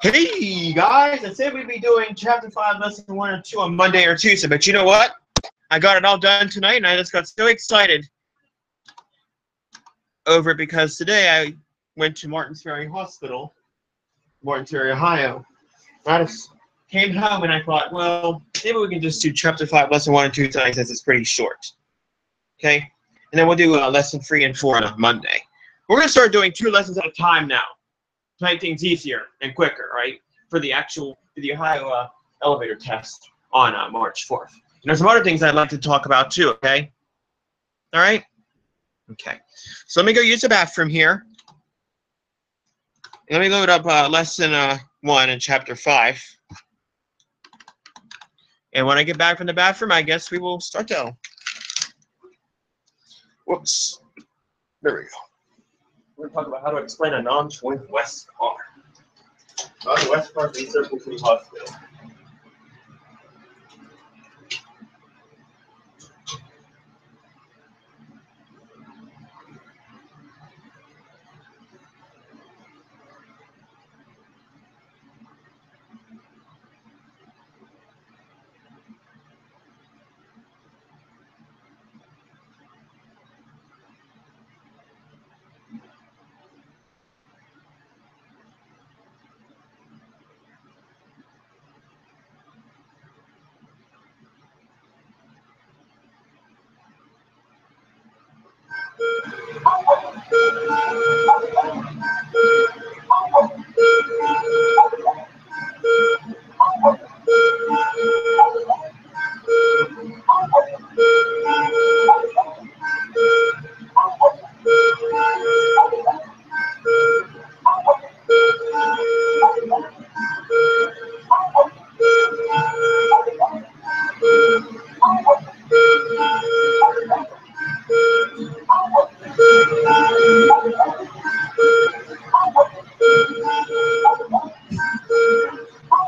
Hey guys, I said we'd be doing chapter 5, lesson 1 and 2 on Monday or Tuesday, but you know what? I got it all done tonight and I just got so excited over it because today I went to Martins Ferry Hospital, Martins Ferry, Ohio. I just came home and I thought, well, maybe we can just do chapter 5, lesson 1 and 2 tonight since it's pretty short. Okay? And then we'll do lesson 3 and 4 on Monday. We're going to start doing 2 lessons at a time now to make things easier and quicker, right? For the Ohio elevator test on March 4th. And there's some other things I'd like to talk about too, okay? All right? Okay. So let me go use the bathroom here. Let me load up lesson 1 in chapter 5. And when I get back from the bathroom, I guess we will start to. Whoops. There we go. We're going to talk about how to explain a non-twin West car. The West car is Circle City Hospital.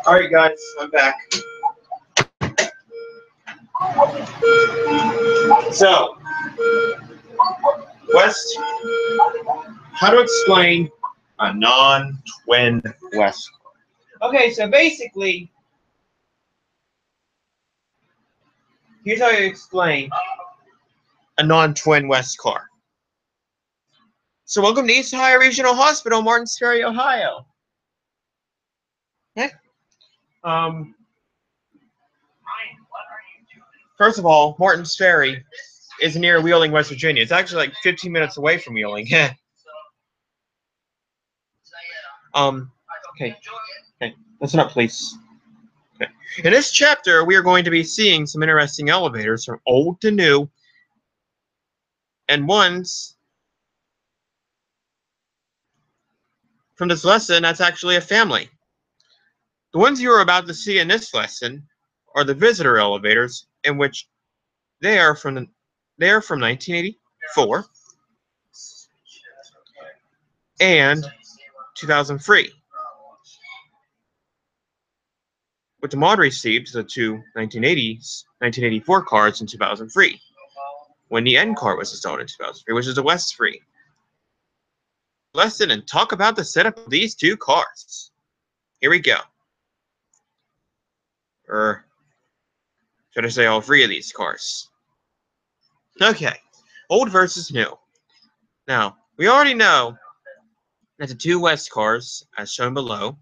All right, guys, I'm back. So, West, how to explain a non-twin West car. Okay, so basically, here's how you explain a non-twin West car. So, welcome to East Ohio Regional Hospital, Martins Ferry, Ohio. Okay. First of all, Martins Ferry is near Wheeling, West Virginia. It's actually like 15 minutes away from Wheeling. Okay. Listen up, please. Okay. In this chapter, we are going to be seeing some interesting elevators from old to new, and ones from this lesson that's actually a family. The ones you are about to see in this lesson are the visitor elevators, in which they are from 1984 and 2003. What the mod received the two 1984 cars in 2003, when the N car was installed in 2003, which is the West 3. Lesson and talk about the setup of these 2 cars. Here we go. Or should I say all 3 of these cars? Okay, old versus new. Now, we already know that the 2 West cars, as shown below,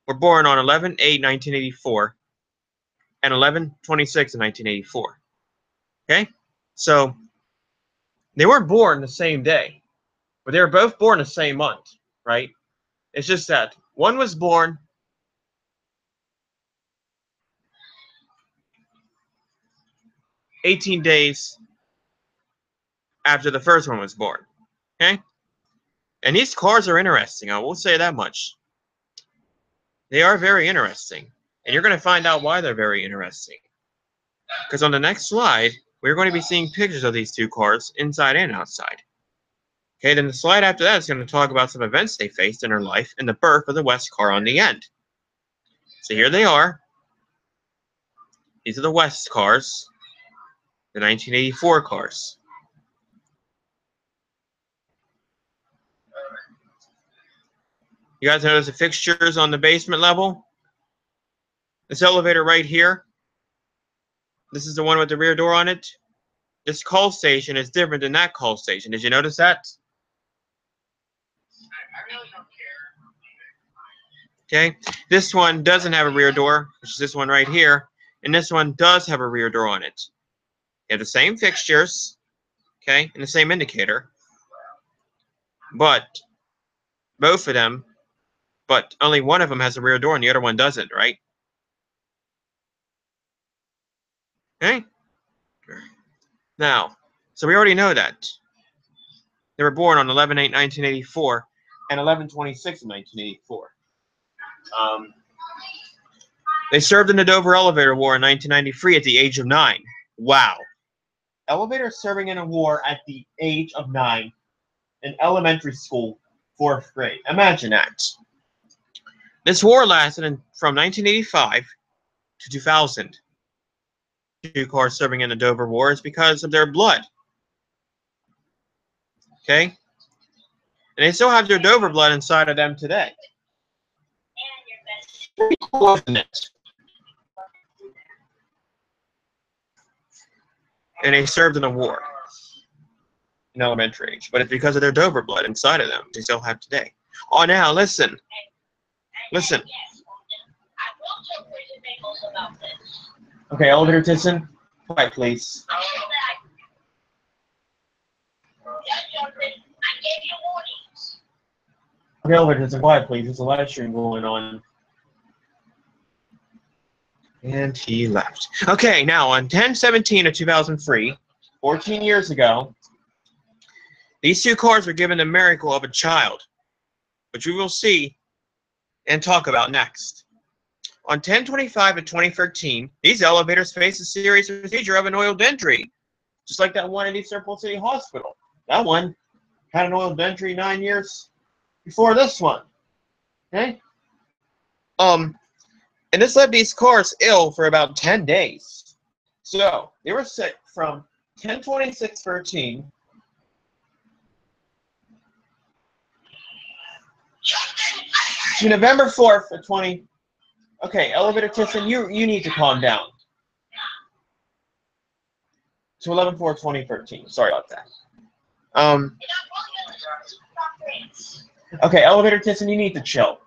were born on 11/8/1984 and 11/26/1984. Okay? So, they weren't born the same day, but they were both born the same month, right? It's just that one was born 18 days after the first one was born. Okay? And these cars are interesting. I will say that much. They are very interesting. And you're going to find out why they're very interesting. Because on the next slide, we're going to be seeing pictures of these 2 cars inside and outside. Okay, then the slide after that is going to talk about some events they faced in their life and the birth of the West car on the end. So here they are. These are the West cars, the 1984 cars. You guys notice the fixtures on the basement level? This elevator right here, this is the one with the rear door on it. This call station is different than that call station. Did you notice that? Okay, this one doesn't have a rear door, which is this one right here, and this one does have a rear door on it. They have the same fixtures, okay, and the same indicator, but both of them, but only one of them has a rear door and the other one doesn't, right? Okay. Now, so we already know that. They were born on 11/8/1984 and 11/26/1984. They served in the Dover Elevator War in 1993 at the age of 9. Wow. Elevators serving in a war at the age of 9 in elementary school, 4th grade. Imagine that. This war lasted from 1985 to 2000. 2 cars serving in the Dover War is because of their blood. Okay? And they still have their Dover blood inside of them today. Pretty cool, isn't it? And they served in a war in elementary age, but it's because of their Dover blood inside of them they still have today. Oh, now listen. Listen. Okay, elevator Tisson, quiet please. Okay, elevator Tisson, quiet please. There's a live stream going on. And he left. Okay, now on 10/17 of 2003, 14 years ago, these 2 cars were given the miracle of a child, which we will see and talk about next. On 10/25 of 2013, these elevators faced a serious procedure of an oiled entry, just like that one at East Airport City Hospital. That one had an oiled entry 9 years before this one. Okay? And this left these cars ill for about 10 days. So they were sick from 10/26/13 to November 4th of 20. Okay, elevator Tisson, you need to calm down. To 11/4/2013. Sorry about that. Okay, elevator Tisson, you need to chill.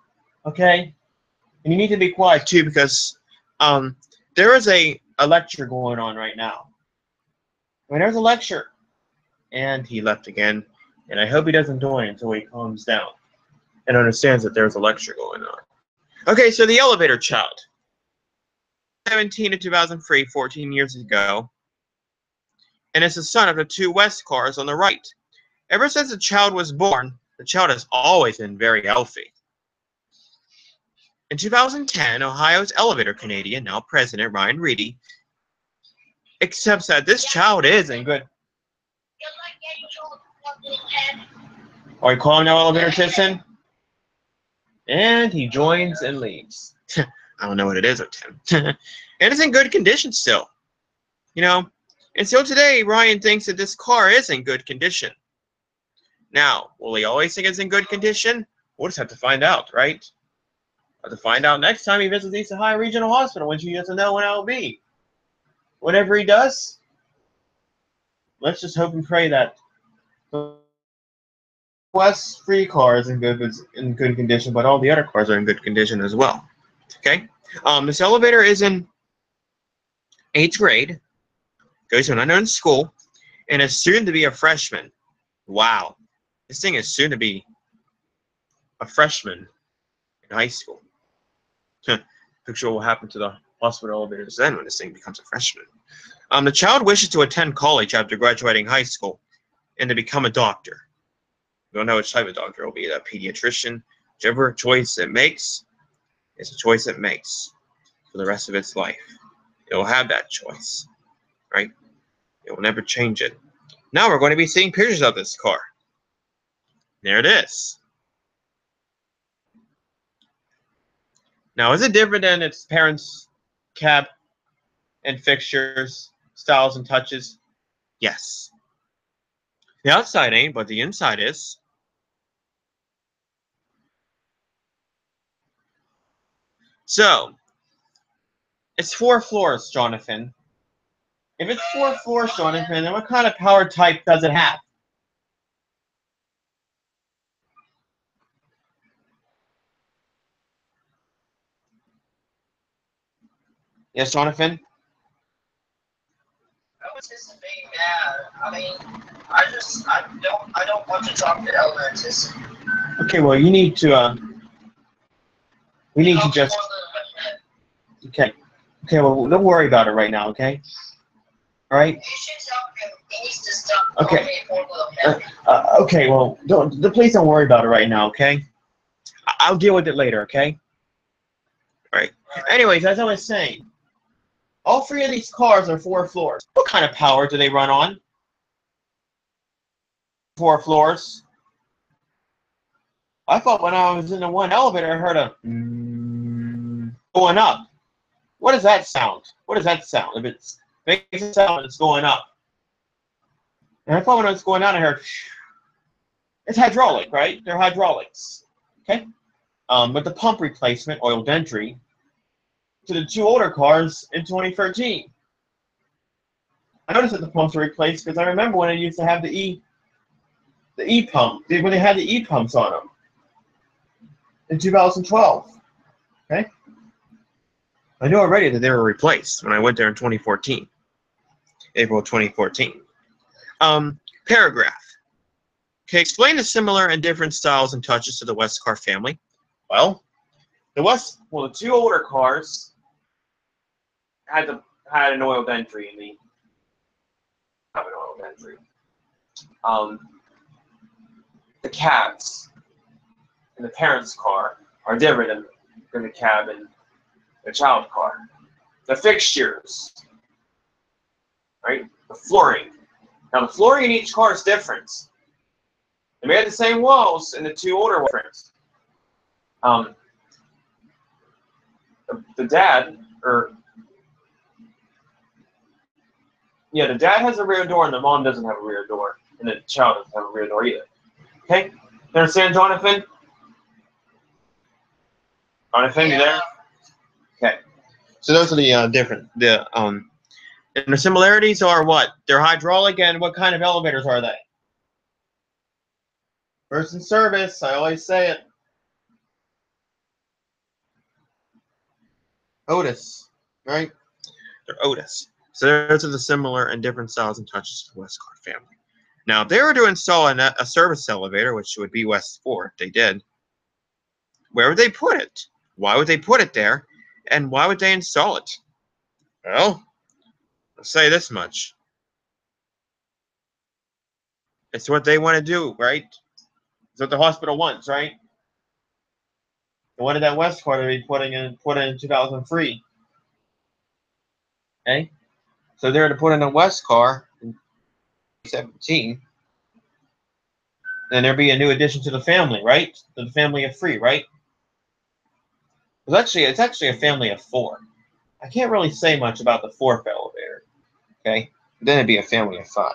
Okay? And you need to be quiet too, because there is a lecture going on right now. I mean, there's a lecture. And he left again. And I hope he doesn't do it until he calms down and understands that there's a lecture going on. Okay, so the elevator child. 17 to 2003, 14 years ago. And it's the son of the 2 West cars on the right. Ever since the child was born, the child has always been very healthy. In 2010, Ohio's elevator Canadian, now President Ryan Reedy, accepts that this child is in good. Are you calling now, elevator Tisson? And he joins and leaves. I don't know what it is with him. And it's in good condition still. You know, and still today, Ryan thinks that this car is in good condition. Now, will he always think it's in good condition? We'll just have to find out, right? We'll have to find out next time he visits East Ohio Regional Hospital, which he doesn't know when that'll be. Whatever he does, let's just hope and pray that the West free car is in good condition, but all the other cars are in good condition as well. Okay? This elevator is in 8th grade, goes to an unknown school, and is soon to be a freshman. Wow. This thing is soon to be a freshman in high school. Picture what will happen to the hospital elevators then when this thing becomes a freshman. The child wishes to attend college after graduating high school and to become a doctor. We don't know which type of doctor it will be, a pediatrician. Whichever choice it makes, it's a choice it makes for the rest of its life. It will have that choice, right? It will never change it. Now we're going to be seeing pictures of this car. There it is. Now, is it different than its parents' cab and fixtures, styles, and touches? Yes. The outside ain't, but the inside is. So, it's 4 floors, Jonathan. If it's 4 floors, Jonathan, then what kind of power type does it have? Yes, Jonathan? I was just being mad. I mean, I don't want to talk to Elementis. Okay, well, you need to, we need to just, okay. Okay, well, don't worry about it right now, okay? All right? You should tell him he needs to stop Okay. calling me a poor little man. Okay, well, please don't worry about it right now, okay? I'll deal with it later, okay? All right. Anyways, as I was saying, all 3 of these cars are 4 floors. What kind of power do they run on? 4 floors. I thought when I was in the one elevator, I heard a going up. What does that sound? What does that sound? If it makes a sound, it's going up. And I thought when it was going down, I heard it's hydraulic, right? They're hydraulics. Okay. With the pump replacement, oil entry, to the 2 older cars in 2013. I noticed that the pumps were replaced because I remember when they used to have the E pump, when they had the E pumps on them in 2012. Okay. I knew already that they were replaced when I went there in 2014, April 2014. Paragraph. Okay, explain the similar and different styles and touches to the West car family. Well, the 2 older cars had an oiled entry in the the cabs in the parents' car are different than the cab in the child car. The fixtures, right? The flooring. Now the flooring in each car is different. They may have the same walls in the 2 older ones. The dad has a rear door and the mom doesn't have a rear door. And the child doesn't have a rear door either. Okay? You understand, Jonathan? Jonathan, you there? Okay. So those are the different and the similarities are what? They're hydraulic, and what kind of elevators are they? First in service, I always say it. Otis, right? They're Otis. So those are the similar and different styles and touches to the West car family. Now, if they were to install a service elevator, which would be West 4, if they did, where would they put it? Why would they put it there? And why would they install it? Well, I'll say this much. It's what they want to do, right? It's what the hospital wants, right? They wanted that West car to be put in 2003. Okay? So they're to put in a West car in 2017. Then there'd be a new addition to the family, right? To the family of 3, right? It's actually a family of 4. I can't really say much about the 4th elevator. Okay? Then it'd be a family of 5.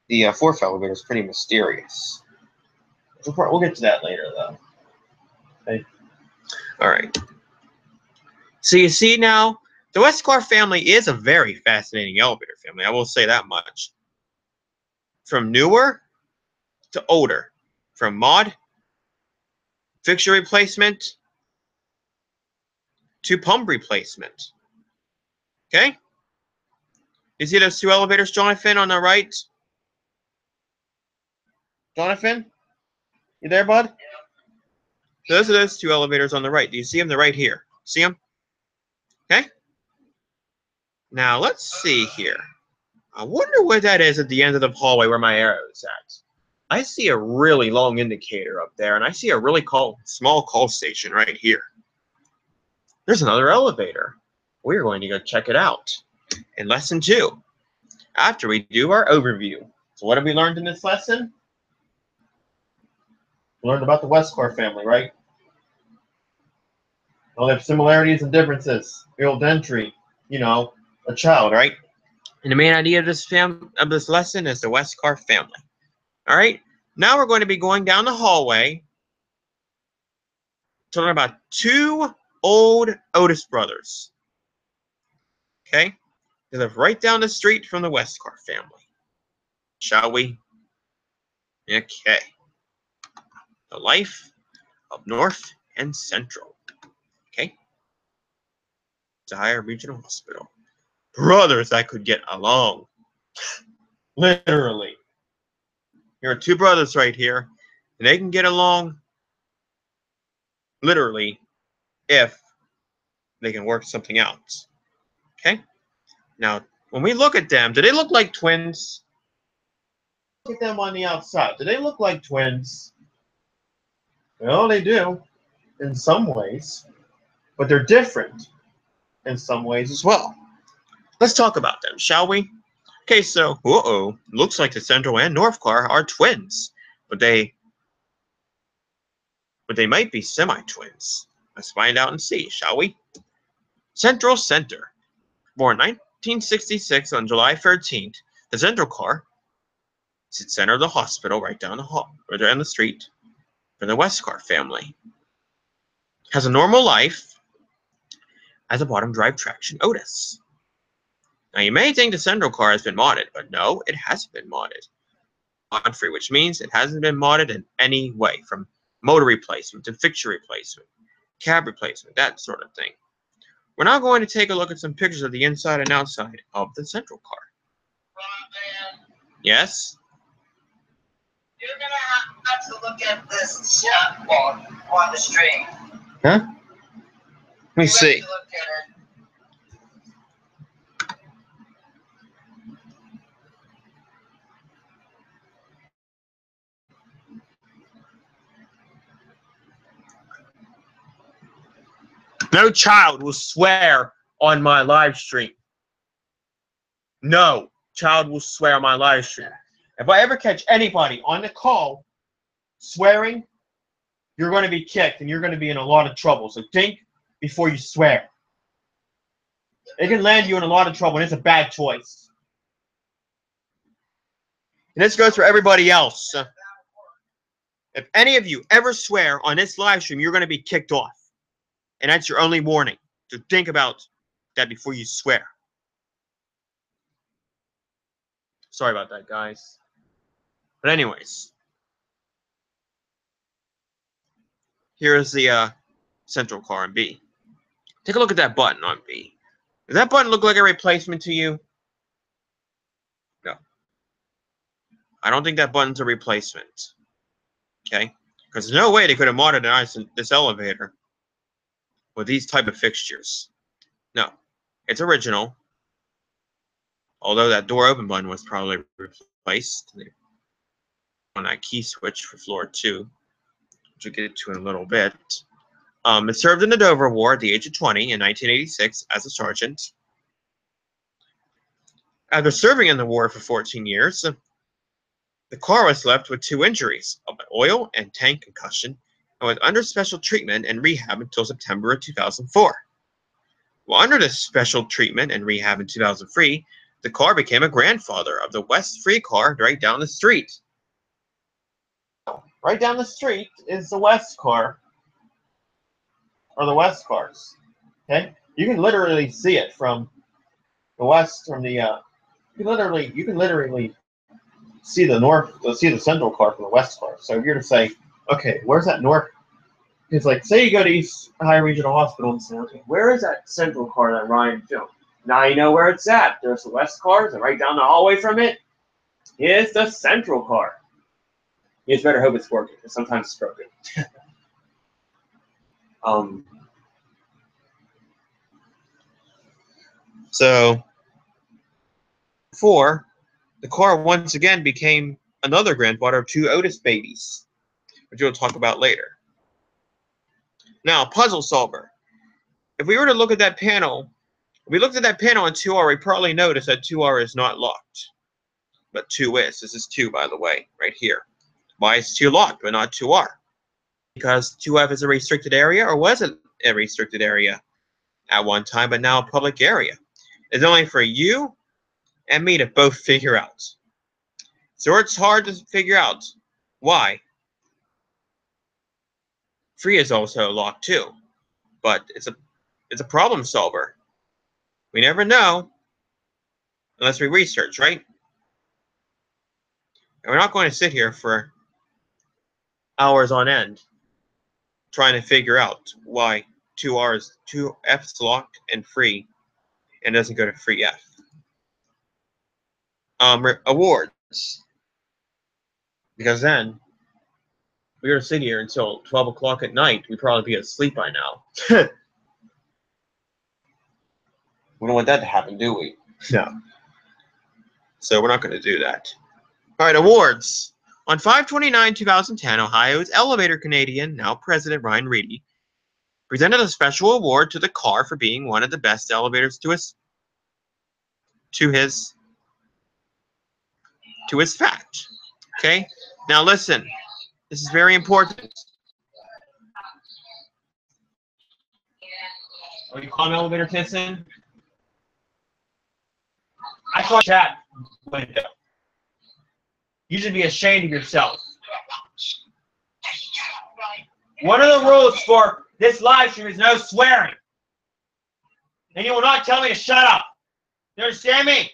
The 4th elevator is pretty mysterious. We'll get to that later, though. Okay? All right. So you see now, the West car family is a very fascinating elevator family. I will say that much. From newer to older. From mod, fixture replacement, to pump replacement. Okay? You see those 2 elevators, Jonathan, on the right? Jonathan? You there, bud? So those are those 2 elevators on the right. Do you see them? They're right here. See them? Okay? Now, let's see here. I wonder what that is at the end of the hallway where my arrow is at. I see a really long indicator up there, and I see a really small call station right here. There's another elevator. We're going to go check it out in lesson 2 after we do our overview. So what have we learned in this lesson? We learned about the West car family, right? All they have similarities and differences. Field entry, a child, right? And the main idea of this lesson is the West car family. All right? Now we're going to be going down the hallway to learn about 2 old Otis brothers. Okay? They live right down the street from the Westcar family. Shall we? Okay. The life of North and Central. Okay? Ohio Regional Hospital. Brothers that could get along. Literally. Here are two brothers right here, and they can get along literally if they can work something out. Okay? Now, when we look at them, do they look like twins? Look at them on the outside. Do they look like twins? Well, they do in some ways, but they're different in some ways as well. Let's talk about them, shall we? Okay, so, looks like the Central and North car are twins, but they might be semi-twins. Let's find out and see, shall we? Central Center. Born 1966 on July 13th, the Central car sits center of the hospital right down the street for the Westcar family. Has a normal life as a bottom drive traction Otis. Now you may think the Central car has been modded, but no, it hasn't been modded. Mod-free, which means it hasn't been modded in any way, from motor replacement to fixture replacement, cab replacement, that sort of thing. We're now going to take a look at some pictures of the inside and outside of the Central car. Man, Yes? you're gonna have to look at this chatbot on the stream. Huh? Let me see. Look at it. No child will swear on my live stream. No child will swear on my live stream. If I ever catch anybody on the call swearing, you're going to be kicked and you're going to be in a lot of trouble. So think before you swear. It can land you in a lot of trouble, and it's a bad choice. And this goes for everybody else. If any of you ever swear on this live stream, you're going to be kicked off. And that's your only warning. So think about that before you swear. Sorry about that, guys. But anyways, here's the Central car in B. Take a look at that button on B. Does that button look like a replacement to you? No. I don't think that button's a replacement. Okay? Because there's no way they could have modernized this elevator with these type of fixtures. No. It's original. Although that door open button was probably replaced on that key switch for floor 2, which we'll get to in a little bit. It served in the Dover War at the age of 20 in 1986 as a sergeant. After serving in the war for 14 years, the car was left with 2 injuries, of an oil and tank concussion, and was under special treatment and rehab until September of 2004. While under this special treatment and rehab in 2003, the car became a grandfather of the West Free car right down the street. Right down the street is the West car, or the West cars. Okay, you can literally see it from the west, from the you can literally see the north, see the Central car from the West car. So if you're to say, okay, where's that north? It's like, say you go to East Ohio Regional Hospital and say, okay, where is that Central car that Ryan filmed? Now you know where it's at. There's the West cars, and right down the hallway from it is the Central car. You just better hope it's working, because sometimes it's broken. So, 4, the car once again became another grandfather of 2 Otis babies, which we'll talk about later. Now, puzzle solver. If we were to look at that panel, if we looked at that panel on 2R, we probably noticed that 2R is not locked. But 2 is. This is 2, by the way, right here. Why is 2 locked, but not 2R? Because 2F is a restricted area, or was it a restricted area at one time, but now a public area? It's only for you and me to both figure out. So it's hard to figure out why 3 is also locked too. but it's a problem solver. We never know unless we research, right? And we're not going to sit here for hours on end trying to figure out why 2F's locked and free and doesn't go to free F. Awards. Because then we were to sit here until 12 o'clock at night. We'd probably be asleep by now. We don't want that to happen, do we? No. So we're not going to do that. All right, awards. On 5/29/2010, Ohio's elevator Canadian, now President Ryan Reedy, presented a special award to the car for being one of the best elevators to his fact. Okay? Now listen. This is very important. What do you call an elevator kissing? I saw a chat window. You should be ashamed of yourself. One of the rules for this live stream is no swearing. And you will not tell me to shut up. You understand me?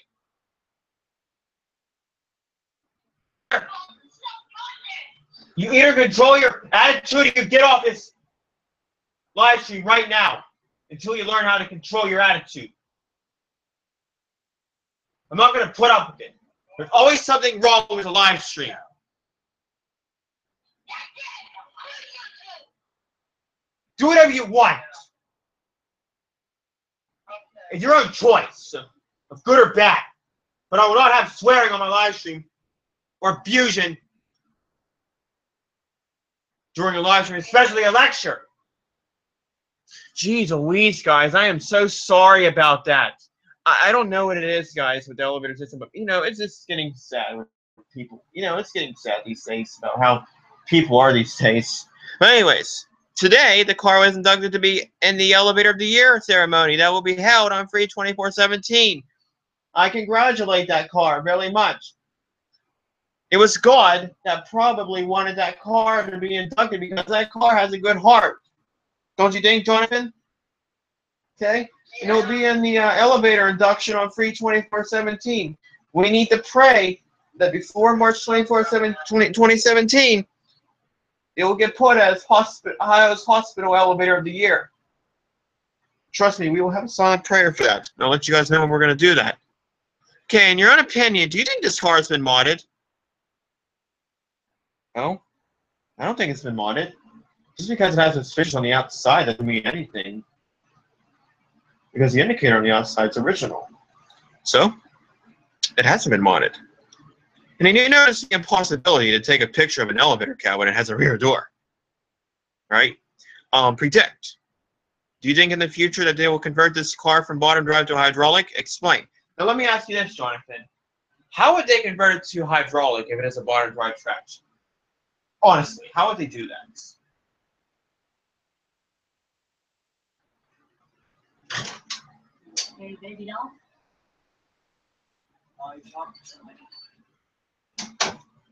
You either control your attitude or you get off this live stream right now until you learn how to control your attitude. I'm not going to put up with it. There's always something wrong with a live stream. Do whatever you want. It's your own choice of good or bad. But I will not have swearing on my live stream or abusion during a live stream, especially a lecture. Jeez Louise, guys, I am so sorry about that. I don't know what it is, guys, with the elevator system, but, it's just getting sad with people. It's getting sad these days about how people are these days. But anyways, today, the car was inducted to be in the Elevator of the Year ceremony that will be held on Free 24/17. I congratulate that car very much. It was God that probably wanted that car to be inducted because that car has a good heart. Don't you think, Jonathan? Okay? And it'll be in the elevator induction on Free 24/17. We need to pray that before March 24/7, 2017, it will get put as Ohio's Hospital Elevator of the Year. Trust me, we will have a silent prayer for that. I'll let you guys know when we're going to do that. Okay, in your own opinion, do you think this car has been modded? No? I don't think it's been modded. Just because it has suspicious on the outside doesn't mean anything. Because the indicator on the outside is original. So, it hasn't been modded. And you notice the impossibility to take a picture of an elevator cab when it has a rear door. Right? Predict. Do you think in the future that they will convert this car from bottom drive to hydraulic? Explain. Now let me ask you this, Jonathan. How would they convert it to hydraulic if it is a bottom drive traction? Honestly, how would they do that? Hey, baby doll.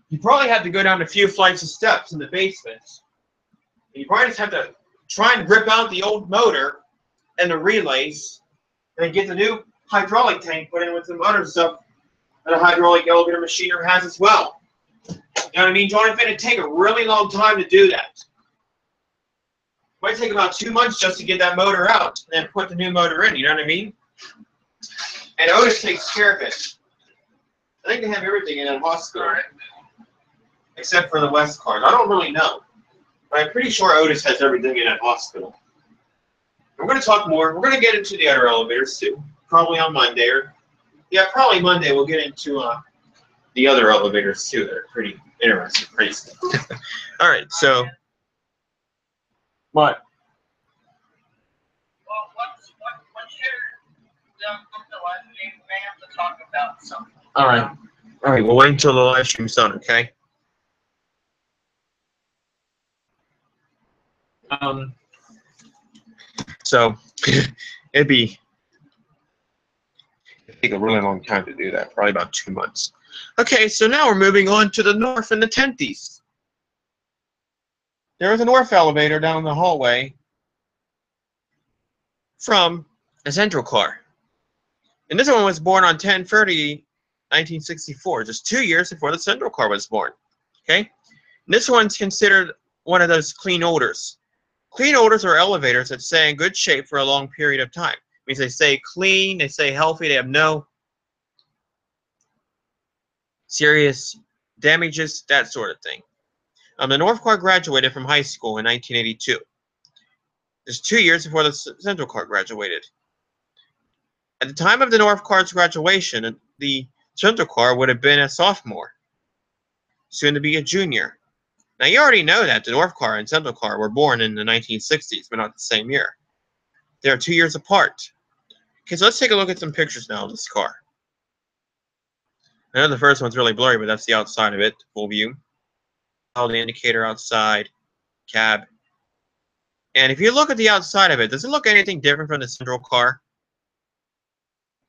You probably have to go down a few flights of steps in the basement. And you probably just have to try and rip out the old motor and the relays and get the new hydraulic tank put in with some other stuff that a hydraulic elevator machiner has as well. You know what I mean, Jonathan? It'd take a really long time to do that. It might take about 2 months just to get that motor out and then put the new motor in, you know what I mean? And Otis takes care of it. I think they have everything in that hospital, except for the West cars. I don't really know, but I'm pretty sure Otis has everything in that hospital. We're going to talk more. We're going to get into the other elevators too, probably on Monday. Yeah, probably Monday we'll get into the other elevators too. They're pretty interesting, crazy. All right, so what? Well, once you're done with the live stream, we may have to talk about something. All right. We'll wait until the live stream's done, okay? So it'd take a really long time to do that, probably about 2 months. Okay, so now we're moving on to the north and the 10th east. There is a north elevator down the hallway from a Central car. And this one was born on 10/30/1964, just 2 years before the Central car was born. Okay? And this one's considered one of those clean odors. Clean odors are elevators that stay in good shape for a long period of time. It means they stay clean, they stay healthy, they have no serious damages, that sort of thing. The North car graduated from high school in 1982. Just 2 years before the Central car graduated. At the time of the North car's graduation, the Central car would have been a sophomore, soon to be a junior. Now, you already know that the North car and Central car were born in the 1960s, but not the same year. They are 2 years apart. Okay, so let's take a look at some pictures now of this car. I know the first one's really blurry, but that's the outside of it, full view. All the indicator outside, cab. And if you look at the outside of it, does it look anything different from the Central car?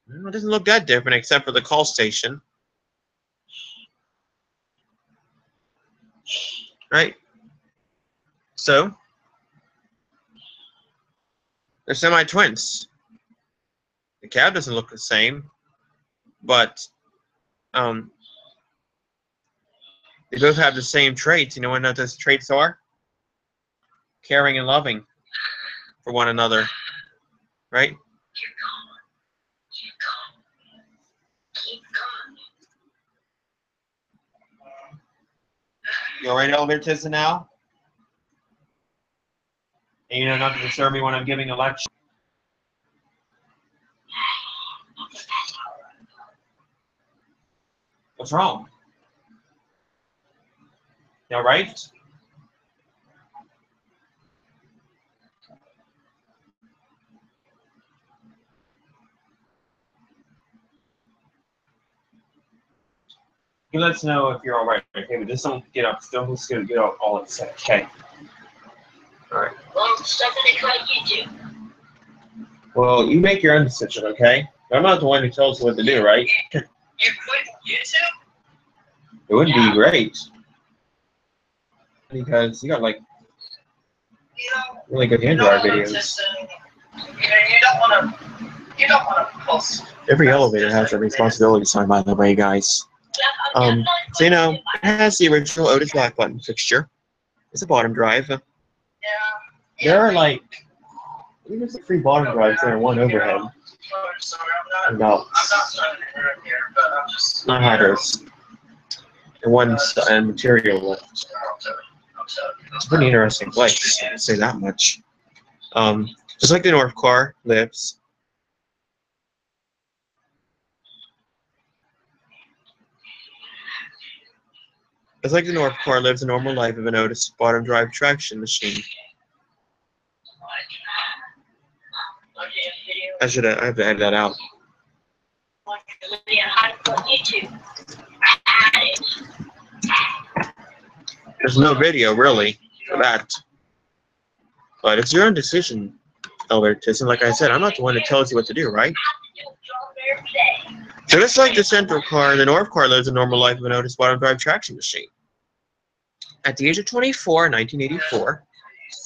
It doesn't look that different except for the call station. Right? So, they're semi-twins. The cab doesn't look the same, but they both have the same traits. You know what those traits are? Caring and loving for one another, right? You all right, elevator Tissa, now? And you know not to disturb me when I'm giving a lecture. What's wrong? You all right? You let us know if you're all right, okay? But just don't get up. Don't just get up all upset, okay? All right. Well, something like you do. Well, you make your own decision, okay? I'm not the one who tells you what to do, right? You quit YouTube? It would be great. Because you got, like, really good Android videos. You don't want to post. Every elevator has a responsibility sign, by the way, guys. So, you know, it has the original Otis black button fixture. It's a bottom drive. Yeah. There are, like, I think there's like 3 bottom drives there and 1 overhead. Sorry, I'm not trying to interrupt here, but I'm just. Not hydros. And 1 material lift. It's a pretty interesting place, I'll say that much. Just like the North car lives. It's like the North car lives a normal life of an Otis bottom drive traction machine. I have to edit that out. There's no video really for that. But it's your own decision, Elder Tisson. Like I said, I'm not the one that tells you what to do, right? So just like the Central car, the North car lives a normal life of an Otis bottom drive traction machine. At the age of 24 in 1984,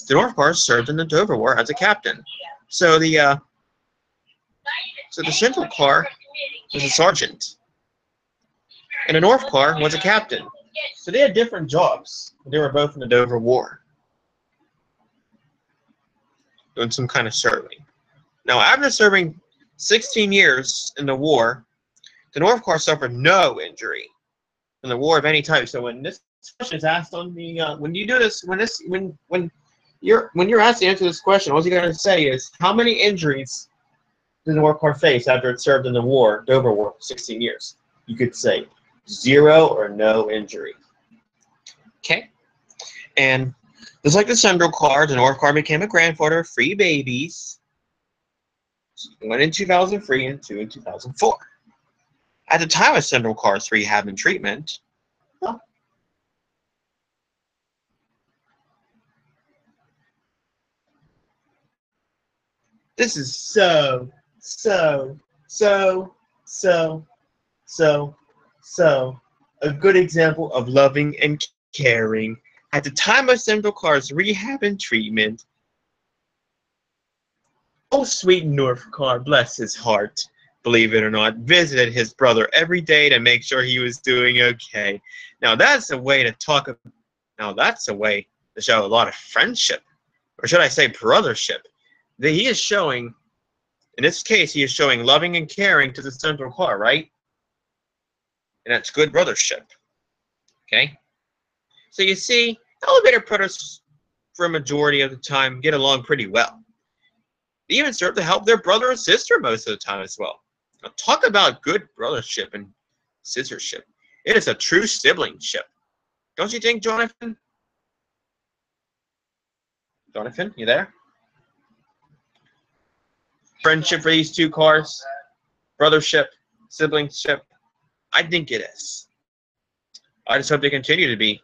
the North car served in the Dover War as a captain. So the Central car was a sergeant, and the North car was a captain. So they had different jobs. They were both in the Dover War, doing some kind of serving. Now, after serving 16 years in the war, the North car suffered no injury in the war of any type. So when this question is asked on the when you do this, when you're asked to answer this question, all you got to say is how many injuries did the North car face after it served in the war, Dover War, for 16 years? You could say 0 or no injury. Okay, and just like the Central car, the North car became a grandfather of 3 babies. 1 in 2003 and 2 in 2004. At the time of Central car's rehab and treatment, well, this is so a good example of loving and caring. At the time of Central car's rehab and treatment, Oh, sweet Northcar, bless his heart, believe it or not, visited his brother every day to make sure he was doing okay. Now that's a way to talk. Now that's a way to show a lot of friendship, or should I say brothership. That he is showing, in this case, he is showing loving and caring to the central car, right? And that's good brothership. Okay? So you see, elevator brothers, for a majority of the time, get along pretty well. They even serve to help their brother or sister most of the time as well. Now, talk about good brothership and sistership. It is a true siblingship. Don't you think, Jonathan? Jonathan, you there? Friendship for these two cars, brothership, siblingship. I think it is. I just hope they continue to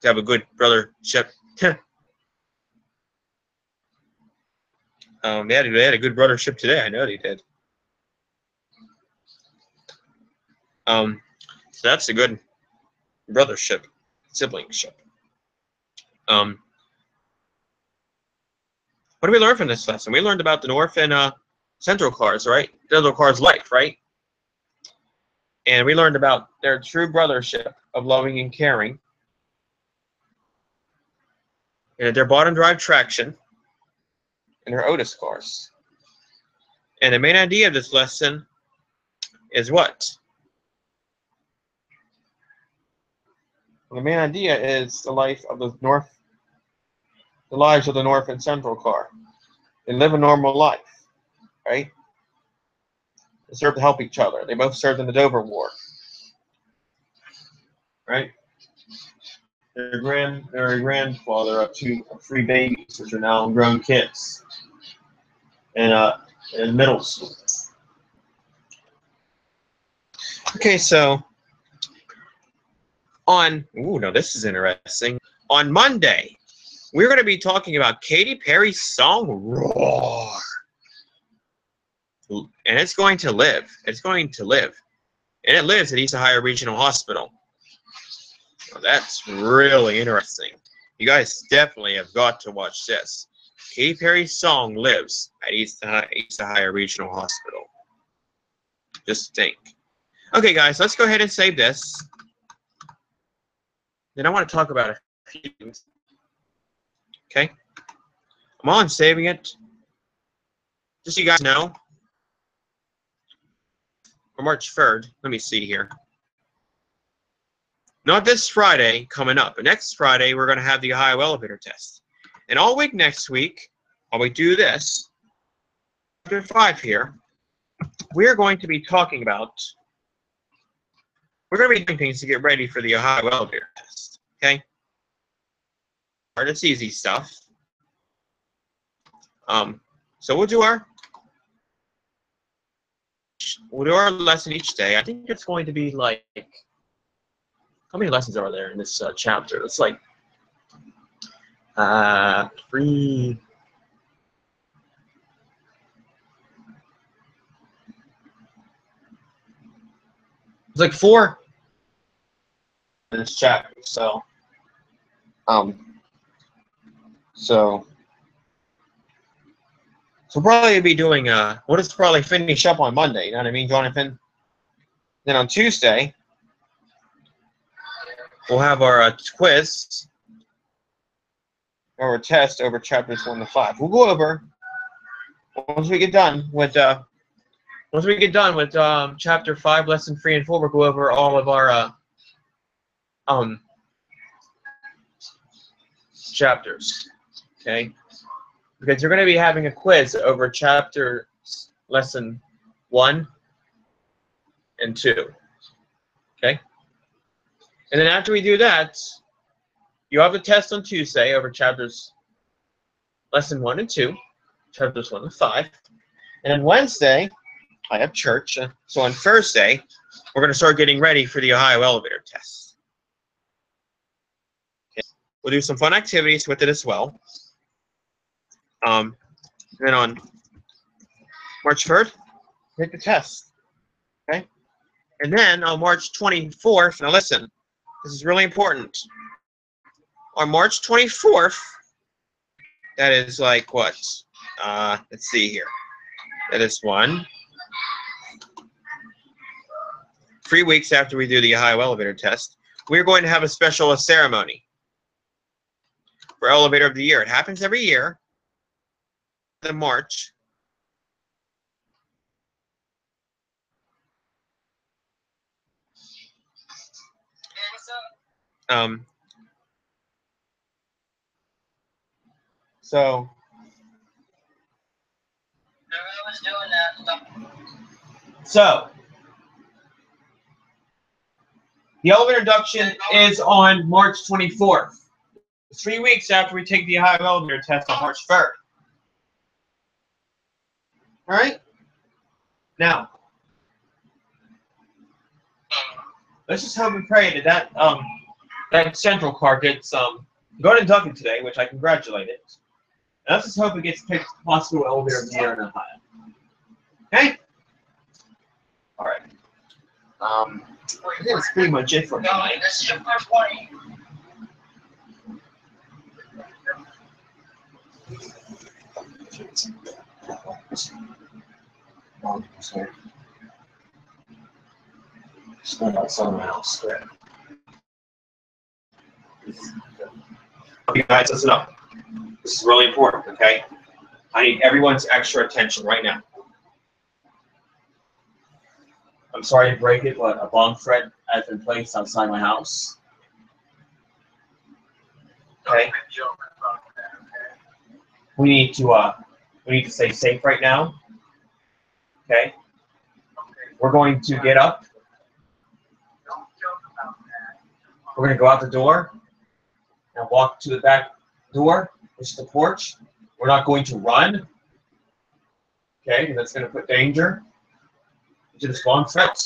have a good brothership. They had a good brothership today. I know they did. So that's a good brothership, siblingship. What did we learn from this lesson? We learned about the North and Central cars, right? Central cars' life, right? And we learned about their true brothership of loving and caring, and their bottom drive traction, and their Otis cars. And the main idea of this lesson is what? Well, the main idea is the life of the lives of the North and Central car. They live a normal life, right? They serve to help each other. They both served in the Dover War, right? Their grandfather of three babies, which are now grown kids, in middle school. Okay, so now this is interesting. On Monday, we're going to be talking about Katy Perry's song Roar. And it's going to live. It's going to live. And it lives at East Ohio Regional Hospital. Well, that's really interesting. You guys definitely have got to watch this. Katy Perry's song lives at East Ohio Regional Hospital. Just think. Okay, guys, let's go ahead and save this. Then I want to talk about a few things. Okay? I'm on saving it. Just so you guys know, for March 3rd, let me see here. Not this Friday coming up, but next Friday we're going to have the Ohio elevator test. And all week next week, while we do this, chapter 5 here, we're going to be talking about, we're going to be doing things to get ready for the Ohio elevator test. Okay? It's easy stuff. So we'll do our lesson each day. I think it's going to be like, how many lessons are there in this chapter? It's like 3. It's like 4 in this chapter. So we'll probably be doing we'll just probably finish up on Monday, you know what I mean, Jonathan? Then on Tuesday, we'll have our quiz, our test over chapters 1 to 5. We'll go over once we get done with chapter 5, lesson 3 and 4. We'll go over all of our chapters. Okay. Because you're going to be having a quiz over chapter lesson 1 and 2. Okay? And then after we do that, you have a test on Tuesday over chapters lesson 1 and 2, chapters 1 and 5. And then Wednesday, I have church. So on Thursday, we're going to start getting ready for the Ohio elevator test. Okay? We'll do some fun activities with it as well. Then on March 3rd, take the test. Okay? And then on March 24th, now listen, this is really important. On March 24th, that is like what? Let's see here. That is one. 3 weeks after we do the Ohio elevator test, we're going to have a special ceremony for Elevator of the Year. It happens every year in March. So was doing that stuff. So, the elevator induction is on March 24th. 3 weeks after we take the Ohio elevator test on March 3rd. All right? Now, let's just hope and pray that that central car gets got inducted today, which I congratulate it. And let's just hope it gets picked hospital elevator of the year in Ohio. Okay? All right. I think that's pretty much it for me. This is your first warning. Just going outside my house. You guys, listen up. This is really important, okay? I need everyone's extra attention right now. I'm sorry to break it, but a bomb threat has been placed outside my house. Okay? We need to stay safe right now. Okay? We're going to get up. We're going to go out the door and walk to the back door, which is the porch. We're not going to run. Okay? Because that's going to put danger to this bomb threat.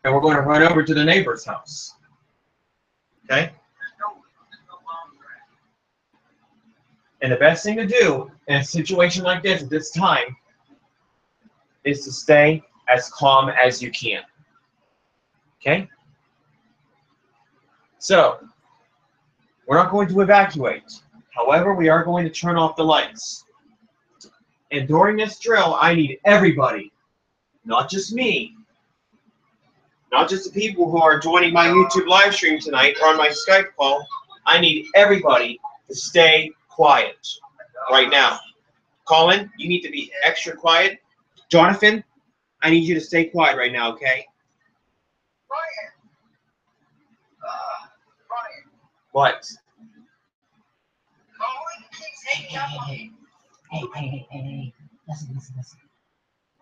And we're going to run over to the neighbor's house. Okay? And the best thing to do in a situation like this at this time is to stay as calm as you can. Okay? So, we're not going to evacuate. However, we are going to turn off the lights. And during this drill, I need everybody, not just me, not just the people who are joining my YouTube live stream tonight or on my Skype call. I need everybody to stay quiet right now. Colin, you need to be extra quiet. Jonathan, I need you to stay quiet right now, okay? Ryan. Ryan. What? Colin keeps hanging up on me. Hey. Listen.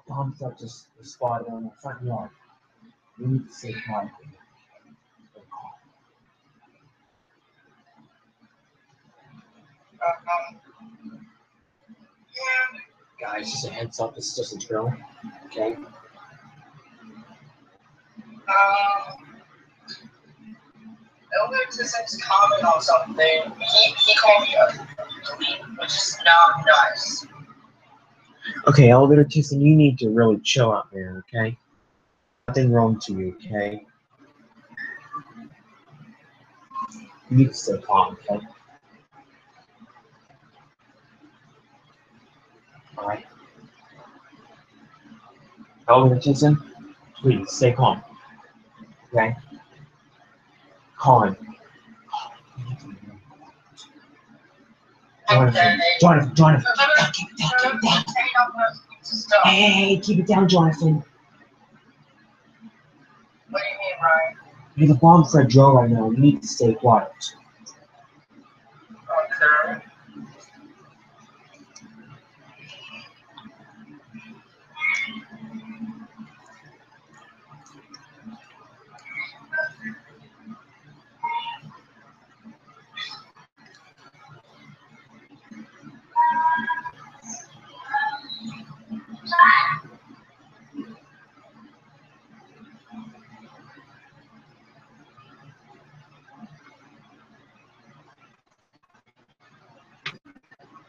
Bomb threat just spotted on the front yard. We need to stay quiet. Yeah. Guys, just a heads up, this is just a drill, okay? Elder Tissen's comment on something. He called me a dweeb, which is not nice. Okay, Elevator Tisson, you need to really chill out there, okay? Nothing wrong to you, okay? You need to stay calm, okay? Alright? Elevator Tisson, please, stay calm. Okay? Colin. Jonathan. Keep it down. Hey, keep it down, Jonathan. What do you mean, Ryan? There's a bomb threat drill right now. You need to stay quiet. Okay.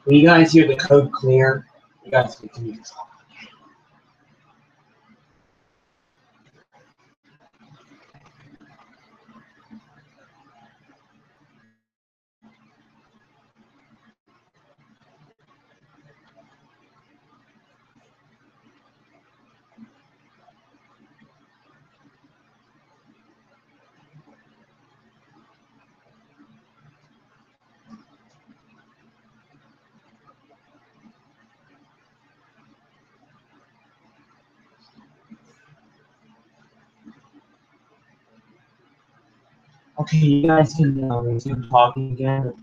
When you guys hear the code clear, you guys continue to talk. Okay, you guys can resume talking again. The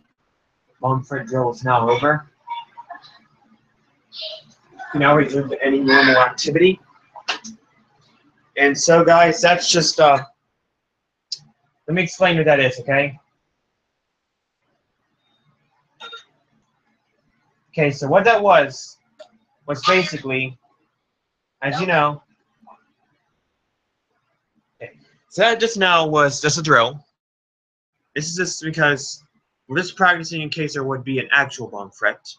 bomb threat drill is now over. You can now resume to any normal activity. And so, guys, that's just, let me explain what that is, okay? Okay, so what that was basically, as you know, okay, so that just now was just a drill. This is just because we're just practicing in case there would be an actual bomb threat.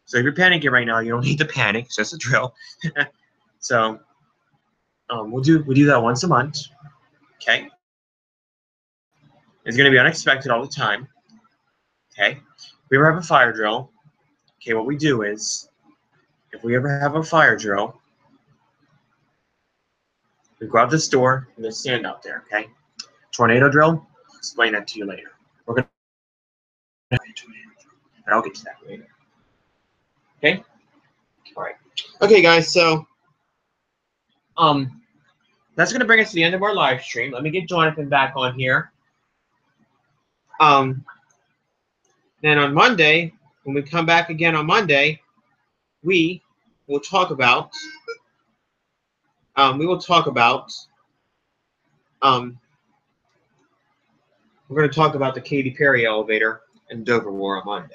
So if you're panicking right now, you don't need to panic. It's just a drill. So we'll do that once a month. Okay. It's going to be unexpected all the time. Okay. If we ever have a fire drill, okay, what we do is, if we ever have a fire drill, we go out this door and just stand out there. Okay. Tornado drill. I'll explain that to you later. We're going to and I'll get to that later. Okay. All right. Okay, guys. So that's going to bring us to the end of our live stream. Let me get Jonathan back on here. Then on Monday, when we come back again on Monday, we will talk about we're going to talk about the Katy Perry elevator in Dover War on Monday.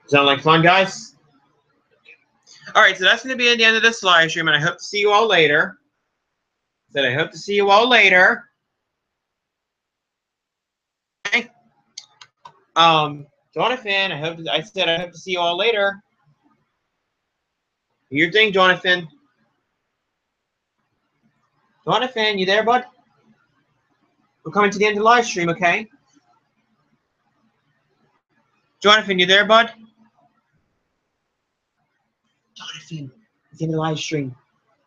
Sound like fun, guys? All right, so that's going to be at the end of this live stream, and I hope to see you all later. I hope to see you all later. Okay. Jonathan, I hope to see you all later. Do your thing, Jonathan. Jonathan, you there, bud? We're coming to the end of the live stream, okay? Jonathan, you there, bud? Jonathan, it's in the live stream.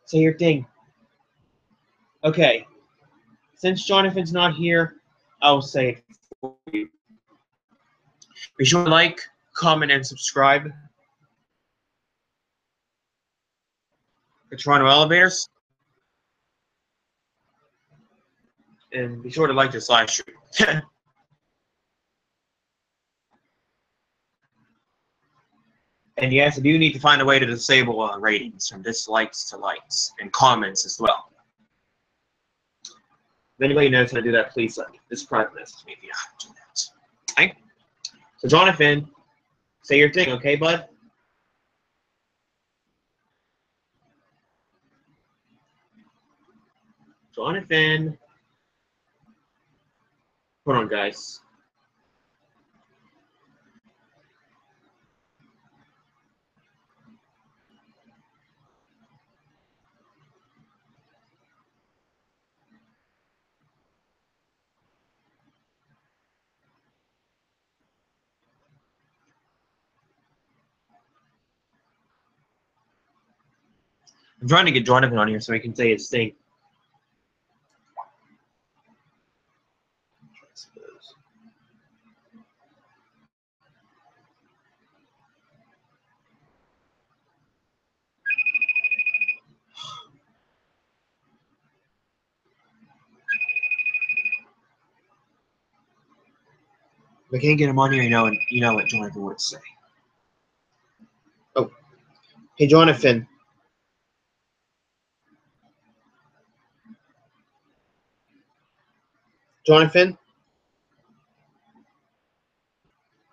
Say your thing. Okay. Since Jonathan's not here, I'll say it for you. Be sure to like, comment, and subscribe. The Toronto Elevators. And be sure to like this live stream. And yes, I do need to find a way to disable ratings from dislikes to likes and comments as well. If anybody knows how to do that, please just private message me if you know how to do that. Okay? So Jonathan, say your thing, okay, bud? Jonathan. Hold on, guys. I'm trying to get Jonathan on here so he can say his thing. If I can't get him on here, you know what Jonathan would say. Oh, hey, Jonathan. Jonathan?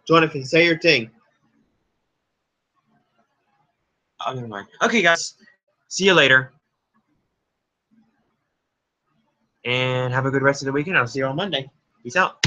Jonathan, say your thing. Oh, never mind. Okay, guys. See you later. And have a good rest of the weekend. I'll see you on Monday. Peace out.